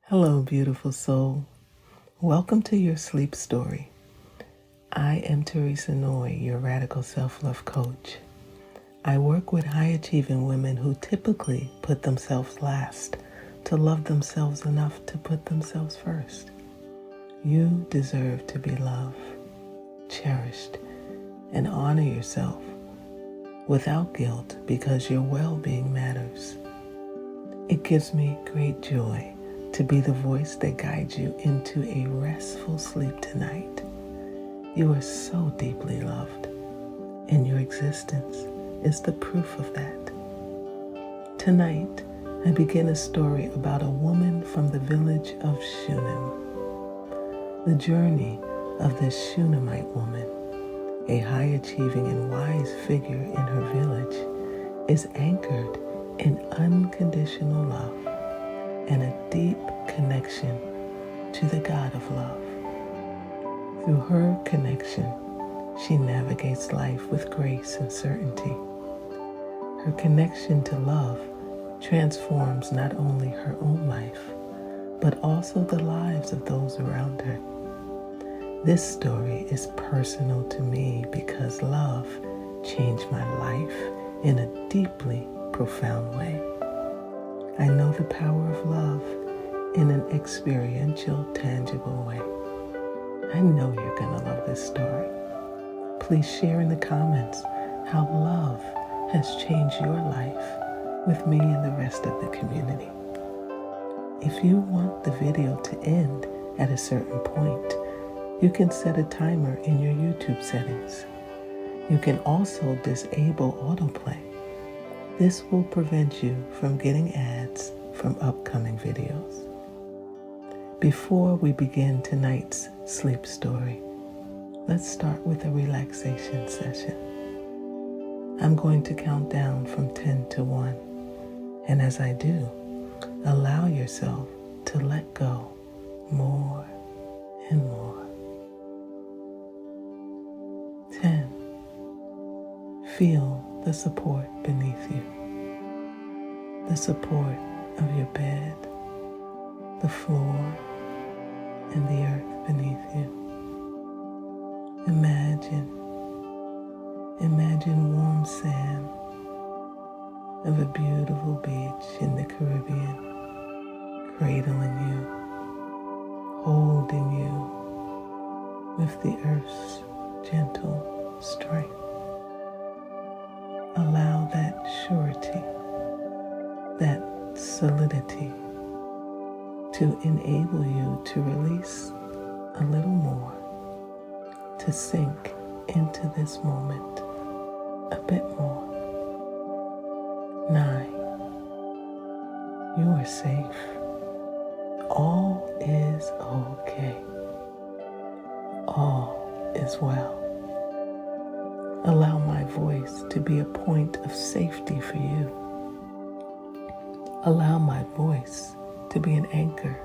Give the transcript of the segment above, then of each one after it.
Hello, beautiful soul. Welcome to your sleep story. I am Theresa Noye, your radical self-love coach. I work with high-achieving women who typically put themselves last to love themselves enough to put themselves first. You deserve to be loved, cherished, and honor yourself without guilt because your well-being matters. It gives me great joy to be the voice that guides you into a restful sleep tonight. You are so deeply loved, and your existence is the proof of that. Tonight, I begin a story about a woman from the village of Shunammite. The journey of this Shunammite woman, a high-achieving and wise figure in her village, is anchored in unconditional love and a deep connection to the God of love. Through her connection, she navigates life with grace and certainty. Her connection to love transforms not only her own life, but also the lives of those around her. This story is personal to me because love changed my life in a deeply profound way. I know the power of love in an experiential, tangible way. I know you're going to love this story. Please share in the comments how love has changed your life with me and the rest of the community. If you want the video to end at a certain point, you can set a timer in your YouTube settings. You can also disable autoplay. This will prevent you from getting ads from upcoming videos. Before we begin tonight's sleep story, let's start with a relaxation session. I'm going to count down from 10 to 1, and as I do, allow yourself to let go more and more. 10. Feel the support beneath you, the support of your bed, the floor, and the earth beneath you. Imagine warm sand of a beautiful beach in the Caribbean, cradling you, holding you with the earth's gentle strength. Allow that surety, that solidity to enable you to release a little more, to sink into this moment a bit more. 9. You are safe. All is okay. All is well. Allow my voice to be a point of safety for you. Allow my voice to be an anchor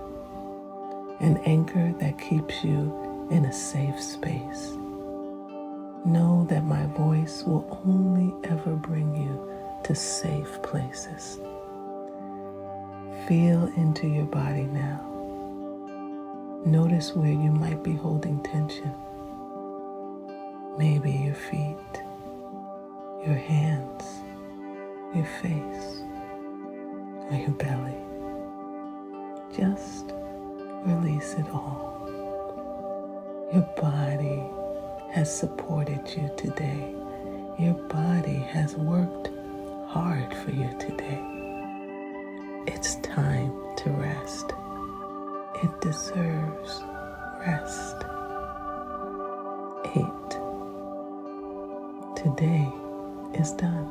that keeps you in a safe space. Know that my voice will only ever bring you to safe places. Feel into your body now. Notice where you might be holding tension. Maybe your feet, your hands, your face, or your belly. Just release it all. Your body has supported you today. Your body has worked hard for you today. It's time to rest. It deserves rest. 8. Today is done.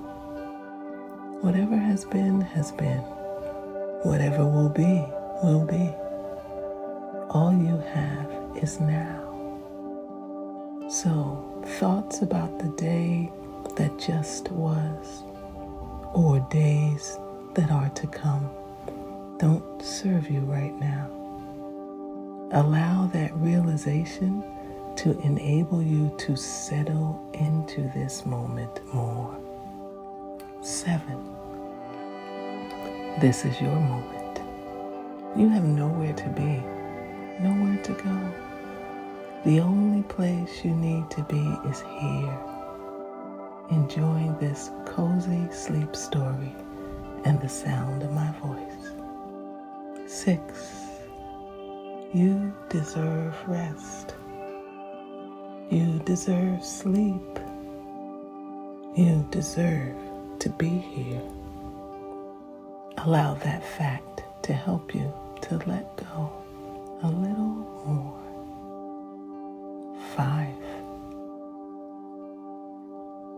Whatever has been, has been. Whatever will be, will be. All you have is now. So, thoughts about the day that just was, or days that are to come, don't serve you right now. Allow that realization to enable you to settle into this moment more. 7. This is your moment. You have nowhere to be, nowhere to go. The only place you need to be is here, enjoying this cozy sleep story and the sound of my voice. 6. You deserve rest. You deserve sleep. You deserve to be here. Allow that fact to help you to let go a little more. 5.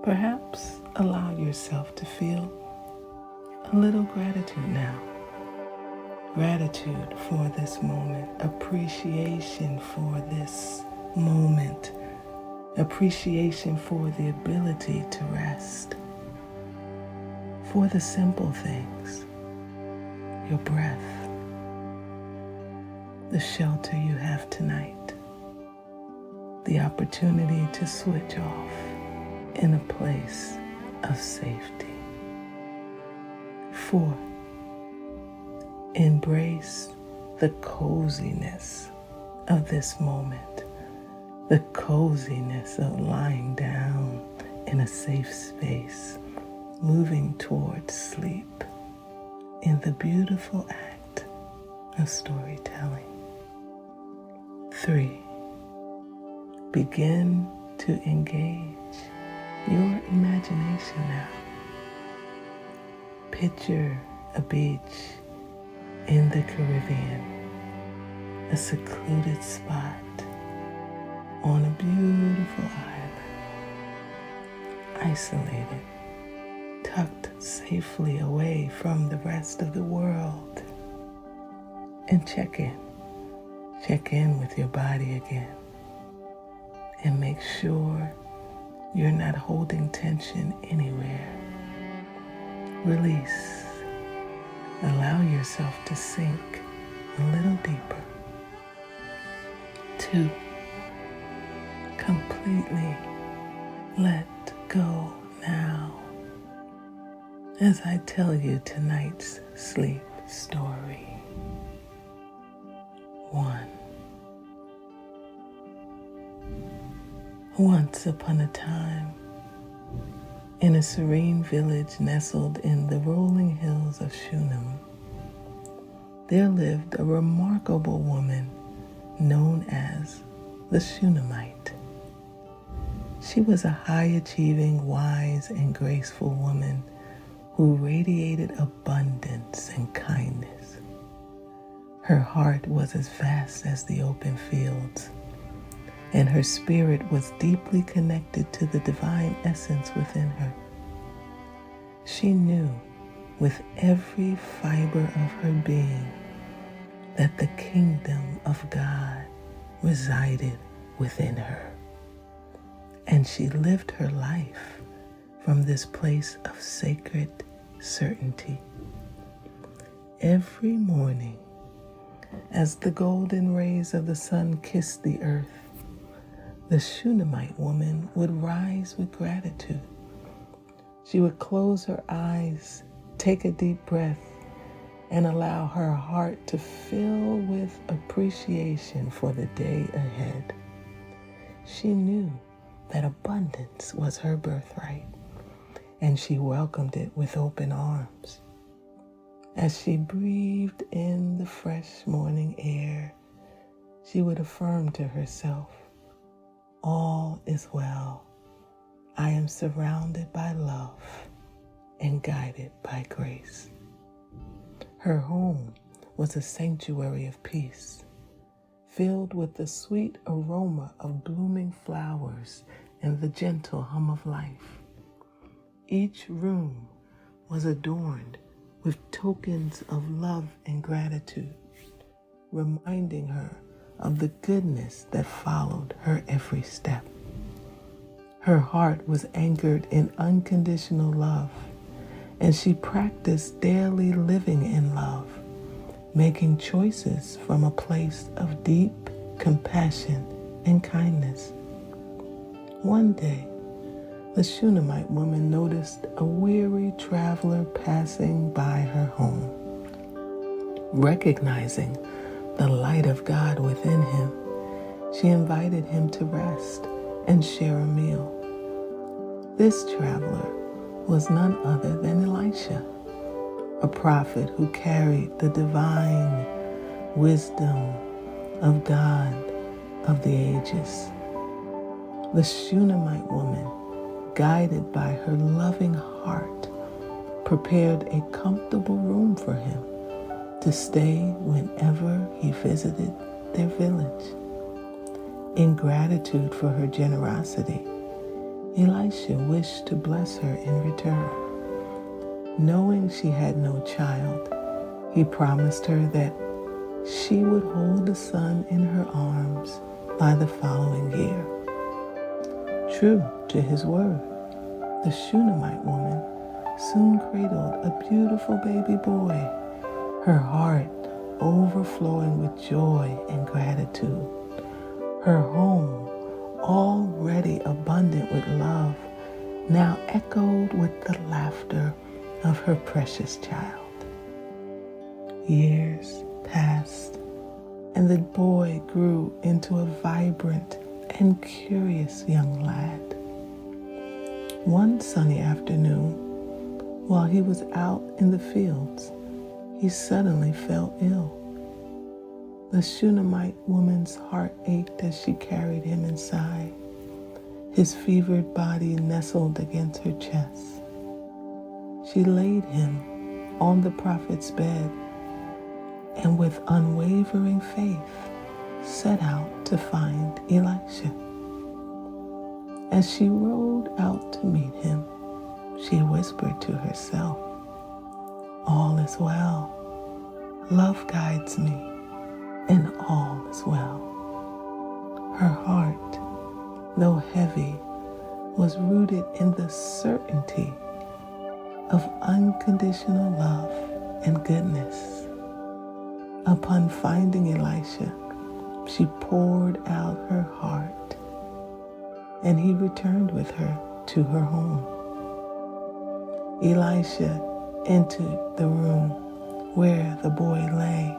Perhaps allow yourself to feel a little gratitude now. Gratitude for this moment, appreciation for this moment, appreciation for the ability to rest, for the simple things, your breath, the shelter you have tonight, the opportunity to switch off in a place of safety. 4. Embrace the coziness of this moment, the coziness of lying down in a safe space, moving towards sleep in the beautiful act of storytelling. 3. Begin to engage your imagination now. Picture a beach in the Caribbean, a secluded spot on a beautiful island, isolated, tucked safely away from the rest of the world. And check in with your body again, and make sure you're not holding tension anywhere. Release. Allow yourself to sink a little deeper. 2. Completely let go now as I tell you tonight's sleep story. 1. Once upon a time, in a serene village nestled in the rolling hills of Shunammite, there lived a remarkable woman known as the Shunammite. She was a high-achieving, wise, and graceful woman who radiated abundance and kindness. Her heart was as vast as the open fields, and her spirit was deeply connected to the divine essence within her. She knew with every fiber of her being that the kingdom of God resided within her, and she lived her life from this place of sacred certainty. Every morning, as the golden rays of the sun kissed the earth, the Shunammite woman would rise with gratitude. She would close her eyes, take a deep breath, and allow her heart to fill with appreciation for the day ahead. She knew that abundance was her birthright, and she welcomed it with open arms. As she breathed in the fresh morning air, she would affirm to herself, "All is well. I am surrounded by love and guided by grace." Her home was a sanctuary of peace, filled with the sweet aroma of blooming flowers and the gentle hum of life. Each room was adorned with tokens of love and gratitude, reminding her of the goodness that followed her every step. Her heart was anchored in unconditional love, and she practiced daily living in love, making choices from a place of deep compassion and kindness. One day, the Shunammite woman noticed a weary traveler passing by her home. Recognizing the light of God within him, she invited him to rest and share a meal. This traveler was none other than Elisha, a prophet who carried the divine wisdom of God of the ages. The Shunammite woman, guided by her loving heart, prepared a comfortable room for him to stay whenever he visited their village. In gratitude for her generosity, Elisha wished to bless her in return. Knowing she had no child, he promised her that she would hold a son in her arms by the following year. True to his word, the Shunammite woman soon cradled a beautiful baby boy, her heart overflowing with joy and gratitude. Her home, already abundant with love, now echoed with the laughter of her precious child. Years passed, and the boy grew into a vibrant and curious young lad. One sunny afternoon, while he was out in the fields, he suddenly fell ill. The Shunammite woman's heart ached as she carried him inside. His fevered body nestled against her chest. She laid him on the prophet's bed and with unwavering faith set out to find Elisha. As she rode out to meet him, she whispered to herself, "All is well. Love guides me, and all is well." Her heart, though heavy, was rooted in the certainty of unconditional love and goodness. Upon finding Elisha, she poured out her heart, and he returned with her to her home. Elisha entered the room where the boy lay,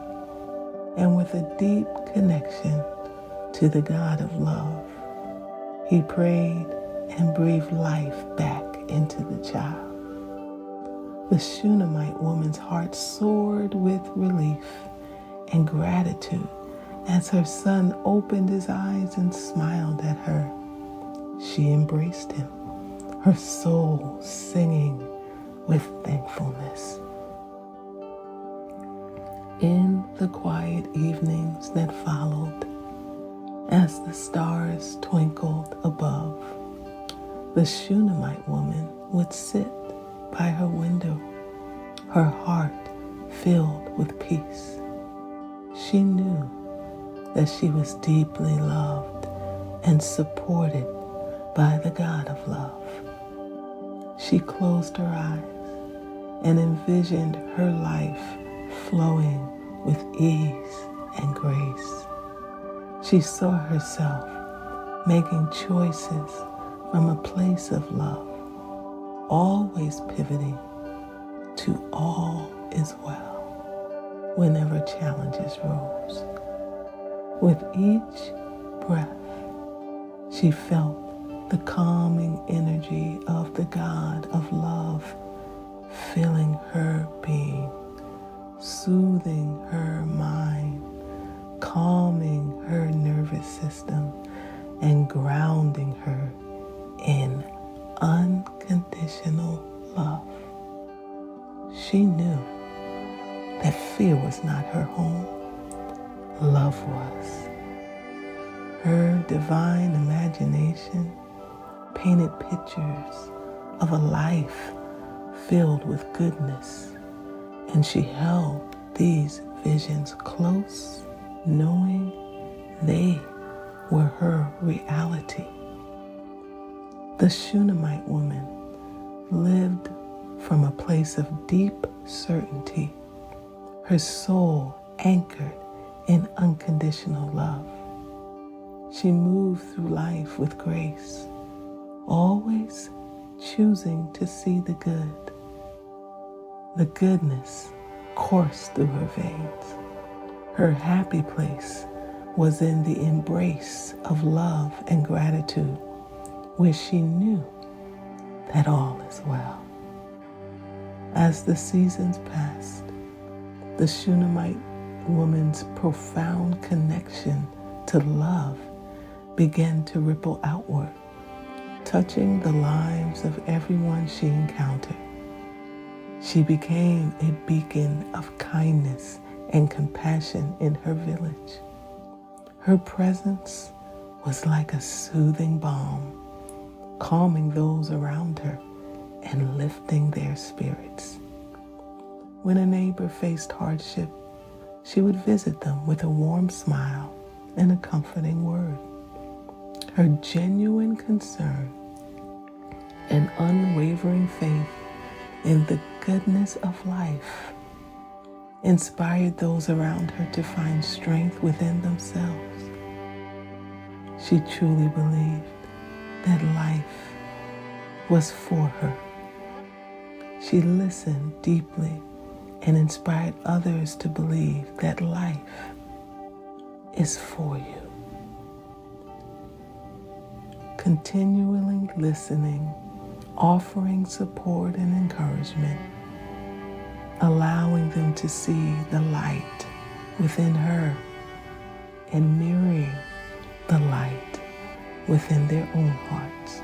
and with a deep connection to the God of love, he prayed and breathed life back into the child. The Shunammite woman's heart soared with relief and gratitude as her son opened his eyes and smiled at her. She embraced him, her soul singing with thankfulness. In the quiet evenings that followed, as the stars twinkled above, the Shunammite woman would sit by her window, her heart filled with peace. She knew that she was deeply loved and supported by the God of love. She closed her eyes and envisioned her life flowing with ease and grace. She saw herself making choices from a place of love, always pivoting to all is well whenever challenges rose. With each breath, she felt the calming energy of the God of love filling her being, soothing her mind, calming her nervous system, and grounding her in unconditional love. She knew that fear was not her home, love was. Her divine imagination painted pictures of a life filled with goodness, and she held these visions close, knowing they were her reality. The Shunammite woman lived from a place of deep certainty, her soul anchored in unconditional love. She moved through life with grace, always choosing to see the good, the goodness coursed through her veins. Her happy place was in the embrace of love and gratitude, where she knew that all is well. As the seasons passed, the Shunammite woman's profound connection to love began to ripple outward, touching the lives of everyone she encountered. She became a beacon of kindness and compassion in her village. Her presence was like a soothing balm, calming those around her and lifting their spirits. When a neighbor faced hardship, she would visit them with a warm smile and a comforting word. Her genuine concern and unwavering faith in the goodness of life inspired those around her to find strength within themselves. She truly believed that life was for her. She listened deeply and inspired others to believe that life is for you. Continually listening, offering support and encouragement, allowing them to see the light within her and mirroring the light within their own hearts.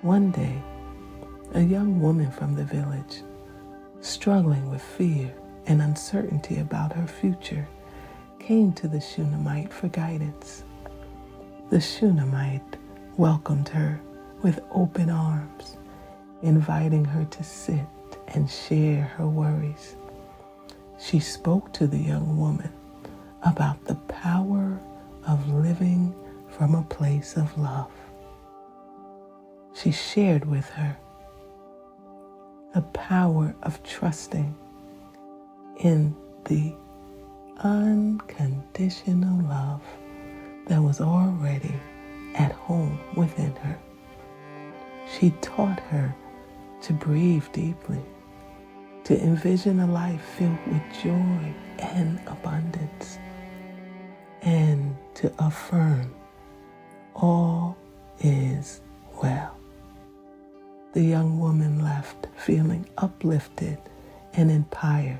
One day, a young woman from the village, struggling with fear and uncertainty about her future, came to the Shunammite for guidance. The Shunammite welcomed her with open arms, inviting her to sit and share her worries. She spoke to the young woman about the power of living from a place of love. She shared with her the power of trusting in the unconditional love that was already at home within her. She taught her to breathe deeply, to envision a life filled with joy and abundance, and to affirm all is well. The young woman left feeling uplifted and empowered,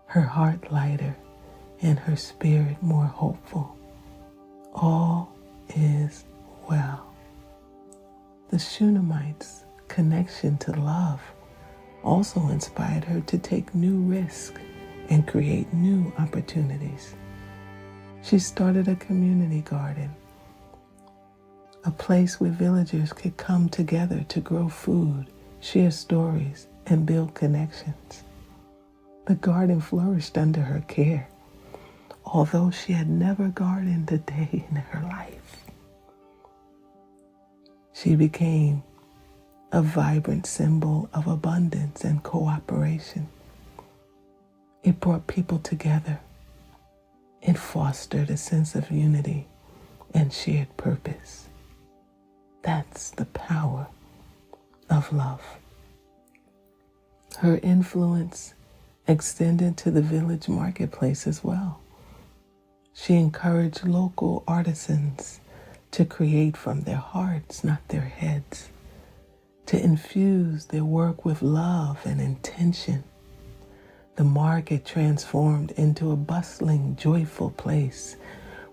her heart lighter and her spirit more hopeful. All is well. The Shunammite's connection to love also inspired her to take new risks and create new opportunities. She started a community garden, a place where villagers could come together to grow food, share stories, and build connections. The garden flourished under her care, although she had never gardened a day in her life. She became a vibrant symbol of abundance and cooperation. It brought people together. It fostered a sense of unity and shared purpose. That's the power of love. Her influence extended to the village marketplace as well. She encouraged local artisans to create from their hearts, not their heads, to infuse their work with love and intention. The market transformed into a bustling, joyful place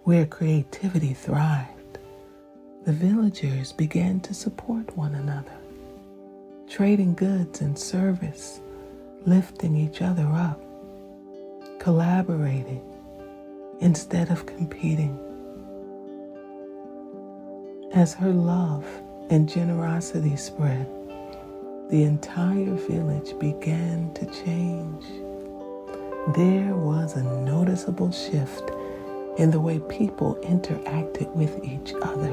where creativity thrived. The villagers began to support one another, trading goods and service, lifting each other up, collaborating instead of competing. As her love and generosity spread, the entire village began to change. There was a noticeable shift in the way people interacted with each other.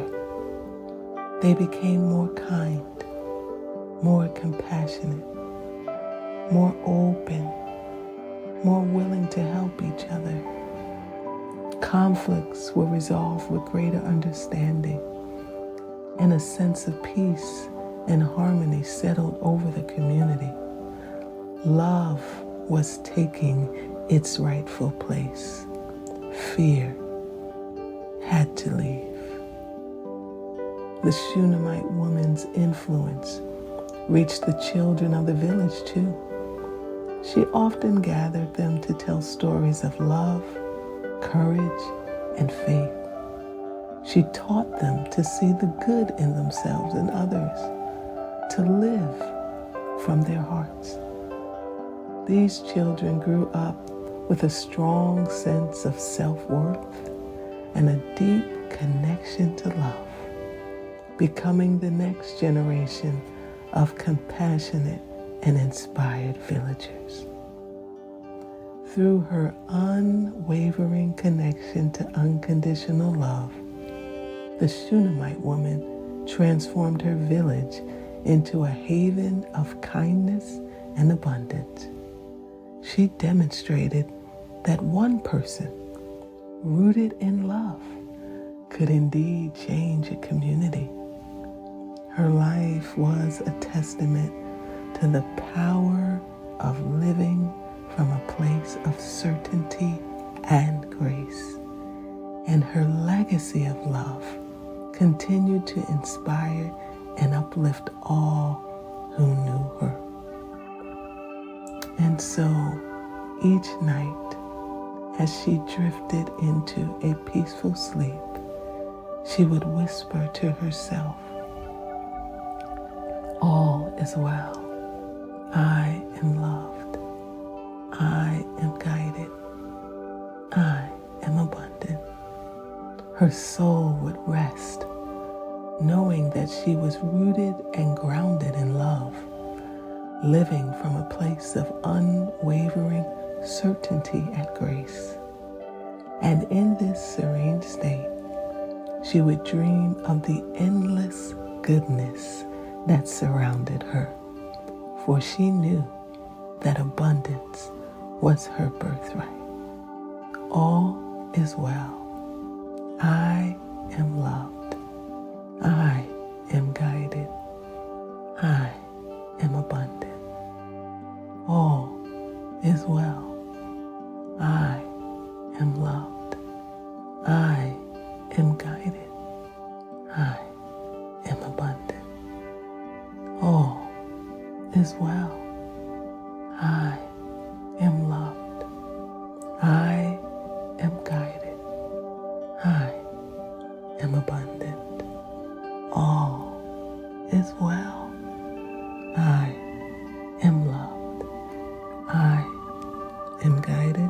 They became more kind, more compassionate, more open, more willing to help each other. Conflicts were resolved with greater understanding, and a sense of peace and harmony settled over the community. Love was taking its rightful place. Fear had to leave. The Shunammite woman's influence reached the children of the village too. She often gathered them to tell stories of love, courage, and faith. She taught them to see the good in themselves and others, to live from their hearts. These children grew up with a strong sense of self-worth and a deep connection to love, becoming the next generation of compassionate and inspired villagers. Through her unwavering connection to unconditional love, the Shunammite woman transformed her village into a haven of kindness and abundance. She demonstrated that one person, rooted in love, could indeed change a community. Her life was a testament to the power of living from a place of certainty and grace. And her legacy of love continued to inspire and uplift all who knew her. And so, each night, as she drifted into a peaceful sleep, she would whisper to herself, "All is well. I am loved. I am guided. I am abundant." Her soul would rest, knowing that she was rooted and grounded in love, living from a place of unwavering certainty and grace. And in this serene state, she would dream of the endless goodness that surrounded her, for she knew that abundance was her birthright. All is well. I am loved. I am guided. I am abundant. All is well. I am loved. I am guided. I am abundant. All is well. I am loved. I am guided. I am abundant. All is well. I am loved. I am guided.